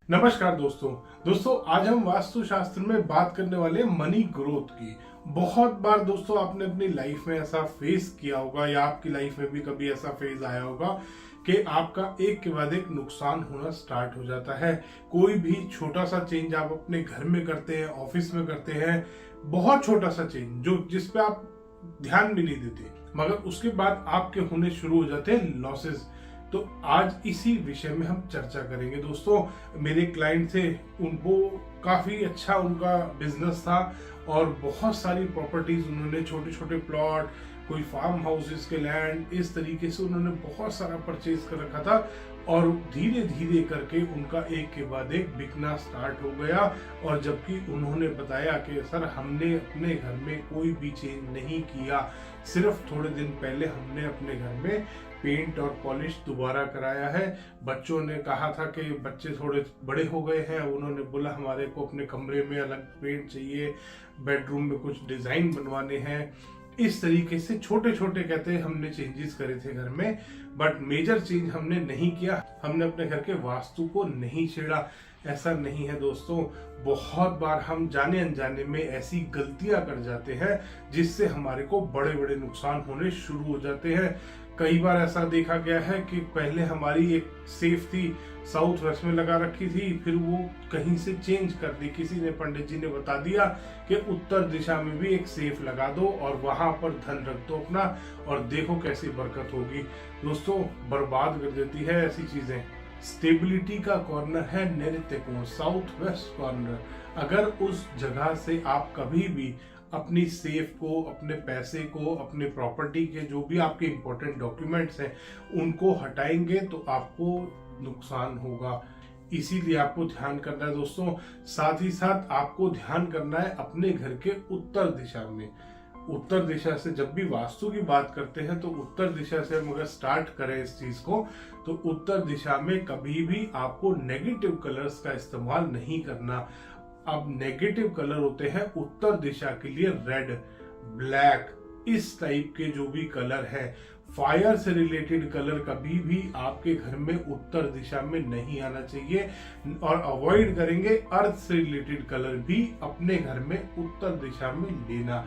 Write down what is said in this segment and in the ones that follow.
नमस्कार दोस्तों आज हम वास्तुशास्त्र में बात करने वाले हैं मनी ग्रोथ की। बहुत बार दोस्तों आपने अपनी लाइफ में ऐसा फेस किया होगा या आपकी लाइफ में भी कभी ऐसा फेज आया होगा कि आपका एक के बाद एक नुकसान होना स्टार्ट हो जाता है। कोई भी छोटा सा चेंज आप अपने घर में करते हैं, ऑफिस में करते हैं, बहुत छोटा सा चेंज जो जिसपे आप ध्यान भी नहीं देते, मगर उसके बाद आपके होने शुरू हो जाते हैं लॉसेस। तो आज इसी विषय में हम चर्चा करेंगे दोस्तों। मेरे क्लाइंट थे, उनको काफी अच्छा उनका बिजनेस था और बहुत सारी प्रॉपर्टीज उन्होंने, छोटे छोटे प्लॉट, कोई फार्म हाउसेस के लैंड, इस तरीके से उन्होंने बहुत सारा परचेज कर रखा था और धीरे धीरे करके उनका एक के बाद एक बिकना स्टार्ट हो गया। और जबकि उन्होंने बताया कि सर हमने अपने घर में कोई भी चेंज नहीं किया, सिर्फ थोड़े दिन पहले हमने अपने घर में पेंट और पॉलिश दोबारा कराया है। बच्चों ने कहा था कि बच्चे थोड़े बड़े हो गए हैं, उन्होंने बोला हमारे को अपने कमरे में अलग पेंट चाहिए, बेडरूम में कुछ डिजाइन बनवाने हैं। इस तरीके से छोटे छोटे कहते हैं हमने चेंजेस करे थे घर में, बट मेजर चेंज हमने नहीं किया। हमने अपने घर के वास्तु को नहीं छेड़ा। ऐसा नहीं है दोस्तों, बहुत बार हम जाने अनजाने में ऐसी गलतियां कर जाते हैं जिससे हमारे को बड़े बड़े नुकसान होने शुरू हो जाते हैं। कई बार ऐसा देखा गया है कि पहले हमारी एक सेफ थी, साउथ वेस्ट में लगा रखी थी, फिर वो कहीं से चेंज कर दी, किसी ने, पंडित जी ने बता दिया कि उत्तर दिशा में भी एक सेफ लगा दो और वहां पर धन रख दो अपना, और देखो कैसी बरकत होगी। दोस्तों बर्बाद कर देती है ऐसी चीजें। स्टेबिलिटी का कॉर्नर है नैऋत्य कोण, साउथ वेस्ट कॉर्नर। अगर उस जगह से आप कभी भी अपनी सेफ को, अपने पैसे को, अपने प्रॉपर्टी के जो भी आपके इंपॉर्टेंट डॉक्यूमेंट्स हैं उनको हटाएंगे तो आपको नुकसान होगा। इसीलिए आपको ध्यान करना है दोस्तों। साथ ही साथ आपको ध्यान करना है अपने घर के उत्तर दिशा में। उत्तर दिशा से जब भी वास्तु की बात करते हैं तो उत्तर दिशा से हम अगर स्टार्ट करें इस चीज को, तो उत्तर दिशा में कभी भी आपको नेगेटिव कलर्स का इस्तेमाल नहीं करना। अब नेगेटिव कलर होते हैं उत्तर दिशा के लिए रेड, ब्लैक, इस टाइप के जो भी कलर है। फायर से रिलेटेड कलर कभी भी आपके घर में उत्तर दिशा में नहीं आना चाहिए, और अवॉइड करेंगे अर्थ से रिलेटेड कलर भी अपने घर में उत्तर दिशा में लेना।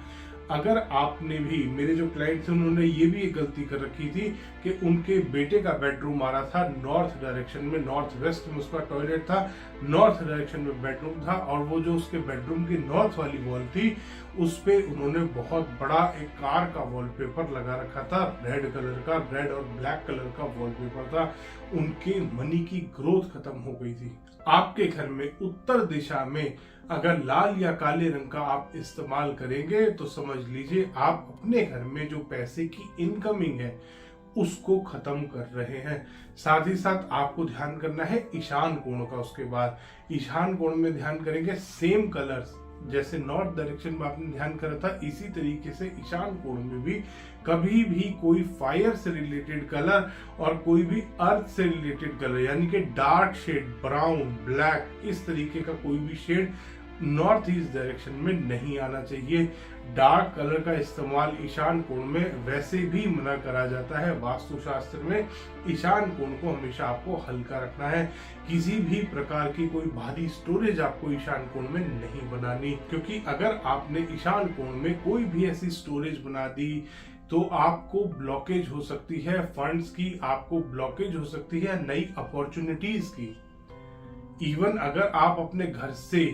अगर आपने भी, मेरे जो क्लाइंट थे उन्होंने ये भी एक गलती कर रखी थी कि उनके बेटे का बेडरूम आ रहा था नॉर्थ डायरेक्शन में, नॉर्थ वेस्ट में उसका टॉयलेट था, नॉर्थ डायरेक्शन में बेडरूम था, और वो जो उसके बेडरूम की नॉर्थ वाली वॉल थी उस पे उन्होंने बहुत बड़ा एक कार का वॉलपेपर लगा रखा था, रेड कलर का, रेड और ब्लैक कलर का वॉलपेपर था। उनके मनी की ग्रोथ खत्म हो गई थी। आपके घर में उत्तर दिशा में अगर लाल या काले रंग का आप इस्तेमाल करेंगे तो समझ लीजिए आप अपने घर में जो पैसे की इनकमिंग है उसको खत्म कर रहे हैं। साथ ही साथ आपको ध्यान करना है ईशान कोण का। उसके बाद ईशान कोण में ध्यान करेंगे सेम कलर्स, जैसे नॉर्थ डायरेक्शन में आपने ध्यान करा था, इसी तरीके से ईशान कोण में भी कभी भी कोई फायर से रिलेटेड कलर और कोई भी अर्थ से रिलेटेड कलर, यानी कि डार्क शेड, ब्राउन, ब्लैक, इस तरीके का कोई भी शेड नॉर्थ ईस्ट डायरेक्शन में नहीं आना चाहिए। डार्क कलर का इस्तेमाल ईशान कोण में वैसे भी मना करा जाता है। वास्तुशास्त्र में ईशान कोण को हमेशा आपको हल्का रखना है। किसी भी प्रकार की कोई भारी स्टोरेज आपको ईशान कोण में नहीं बनानी, क्योंकि अगर आपने ईशान कोण में कोई भी ऐसी स्टोरेज बना दी तो आपको ब्लॉकेज हो सकती है फंड्स की, आपको ब्लॉकेज हो सकती है नई अपॉर्चुनिटीज की। इवन अगर आप अपने घर से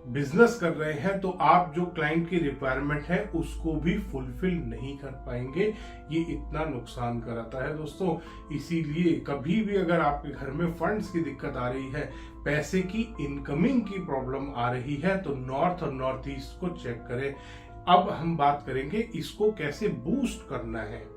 बिजनेस कर रहे हैं तो आप जो क्लाइंट की रिक्वायरमेंट है उसको भी फुलफिल नहीं कर पाएंगे। ये इतना नुकसान कराता है दोस्तों। इसीलिए कभी भी अगर आपके घर में फंड्स की दिक्कत आ रही है, पैसे की इनकमिंग की प्रॉब्लम आ रही है, तो नॉर्थ और नॉर्थ ईस्ट को चेक करें। अब हम बात करेंगे इसको कैसे बूस्ट करना है।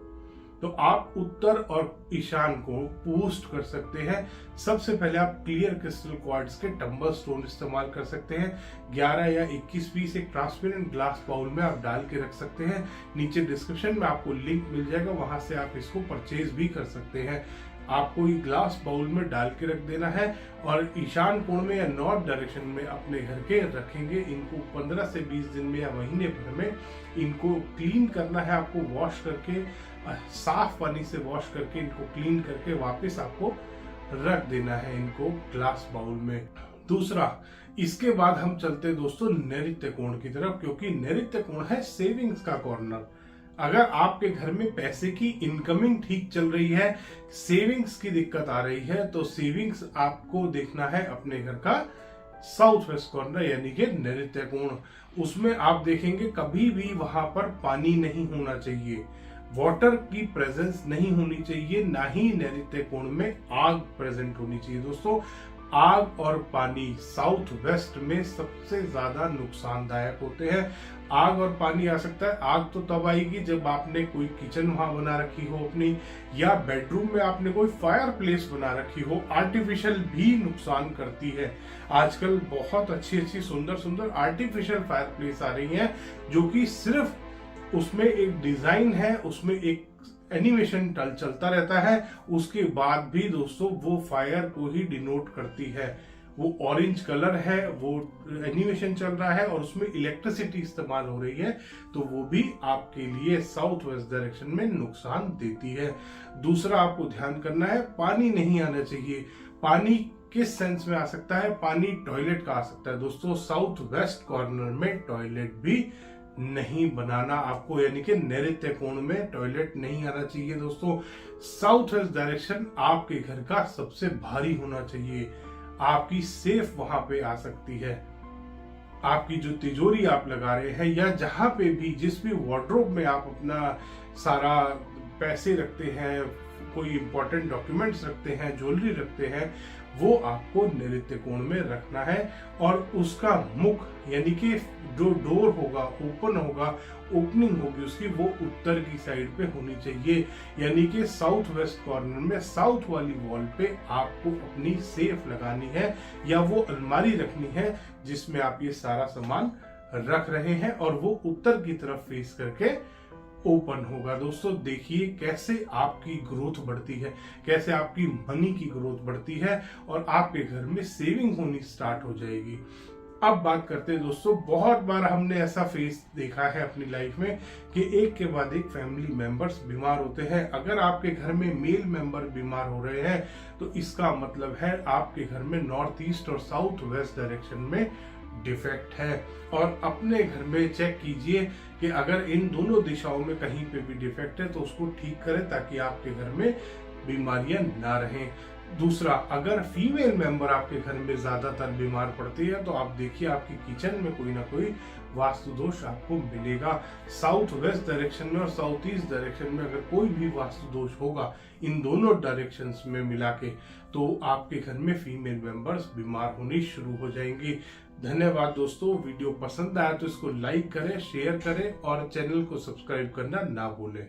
तो आप उत्तर और ईशान को बूस्ट कर सकते हैं। सबसे पहले आप क्लियर क्रिस्टल क्वार्ट्ज के टंबर स्टोन इस्तेमाल कर सकते हैं। 11 या 21 पीस एक ट्रांसपेरेंट ग्लास बाउल में आप डाल के रख सकते हैं। नीचे डिस्क्रिप्शन में आपको लिंक मिल जाएगा, वहां से आप इसको परचेज भी कर सकते हैं। आपको ये ग्लास बाउल में डाल के रख देना है और ईशान कोण में या नॉर्थ डायरेक्शन में अपने घर के रखेंगे। इनको 15 से 20 दिन में या महीने भर में इनको क्लीन करना है। आपको वॉश करके, साफ पानी से वॉश करके, इनको क्लीन करके वापस आपको रख देना है इनको ग्लास बाउल में। दूसरा, इसके बाद हम चलते हैं दोस्तों नैऋत्य कोण की तरफ, क्योंकि नैऋत्य कोण है सेविंग्स का कॉर्नर। अगर आपके घर में पैसे की इनकमिंग ठीक चल रही है, सेविंग्स की दिक्कत आ रही है, तो सेविंग्स आपको देखना है अपने घर का साउथ वेस्ट कॉर्नर यानी कि नैऋत्य कोण। उसमें आप देखेंगे कभी भी वहां पर पानी नहीं होना चाहिए, वाटर की प्रेजेंस नहीं होनी चाहिए, ना ही नैऋत्य कोण में आग प्रेजेंट होनी चाहिए। दोस्तों, आग और पानी साउथ वेस्ट में सबसे ज्यादा नुकसानदायक होते हैं। आग और पानी आ सकता है, आग तो तब आएगी जब आपने कोई किचन वहां बना रखी हो अपनी, या बेडरूम में आपने कोई फायर प्लेस बना रखी हो। आर्टिफिशियल भी नुकसान करती है। आजकल बहुत अच्छी अच्छी सुंदर सुंदर आर्टिफिशियल फायर प्लेस आ रही हैं, जो कि सिर्फ उसमें एक डिजाइन है, उसमें एक एनिमेशन चलता रहता है, उसके बाद भी दोस्तों वो फायर को ही डिनोट करती है। वो ऑरेंज कलर है, वो एनिमेशन चल रहा है और उसमें इलेक्ट्रिसिटी इस्तेमाल हो रही है, तो वो भी आपके लिए साउथ वेस्ट डायरेक्शन में नुकसान देती है। दूसरा आपको ध्यान करना है, पानी नहीं आना चाहिए। पानी किस सेंस में आ सकता है? पानी टॉयलेट का आ सकता है। दोस्तों, साउथ वेस्ट कॉर्नर में टॉयलेट भी नहीं बनाना आपको, यानी कि नैऋत्य कोण में टॉयलेट नहीं आना चाहिए। दोस्तों, साउथ वेस्ट डायरेक्शन आपके घर का सबसे भारी होना चाहिए। आपकी सेफ वहां पे आ सकती है। आपकी जो तिजोरी आप लगा रहे हैं, या जहां पे भी जिस भी वार्डरोब में आप अपना सारा पैसे रखते हैं, कोई इंपॉर्टेंट डॉक्यूमेंट्स रखते हैं, ज्वेलरी रखते हैं, वो आपको नैऋत्य कोण में रखना है। और उसका मुख यानी कि जो डोर होगा, ओपन होगा, ओपनिंग होगी उसकी, वो उत्तर की साइड पे होनी चाहिए। यानी कि साउथ वेस्ट कॉर्नर में साउथ वाली वॉल पे आपको अपनी सेफ लगानी है, या वो अलमारी रखनी है जिसमें आप ये सारा सामान रख रहे हैं, और वो उत्तर की तरफ फेस करके ओपन होगा। दोस्तों, देखिए कैसे आपकी ग्रोथ बढ़ती है, कैसे आपकी मनी की ग्रोथ बढ़ती है, और आपके घर में सेविंग होनी स्टार्ट हो जाएगी। अब बात करते हैं दोस्तों, बहुत बार हमने ऐसा फेस देखा है अपनी लाइफ में कि एक के बाद एक फैमिली मेंबर्स बीमार होते हैं। अगर आपके घर में मेल मेंबर बीमार हो रहे हैं, तो इसका मतलब है आपके घर में नॉर्थ ईस्ट और साउथ वेस्ट डायरेक्शन में डिफेक्ट है। और अपने घर में चेक कीजिए कि अगर इन दोनों दिशाओं में कहीं पे भी डिफेक्ट है, तो उसको ठीक करें ताकि आपके घर में बीमारियां ना रहें। दूसरा, अगर फीमेल मेंबर आपके घर में ज्यादातर बीमार पड़ती है, तो आप देखिए आपकी किचन में कोई ना कोई वास्तु दोष आपको मिलेगा। साउथ वेस्ट डायरेक्शन में और साउथ ईस्ट डायरेक्शन में अगर कोई भी वास्तु दोष होगा, इन दोनों डायरेक्शंस में मिला के, तो आपके घर में फीमेल मेंबर्स बीमार होनी शुरू हो जाएंगी। धन्यवाद दोस्तों, वीडियो पसंद आया तो इसको लाइक करें, शेयर करें और चैनल को सब्सक्राइब करना ना भूलें।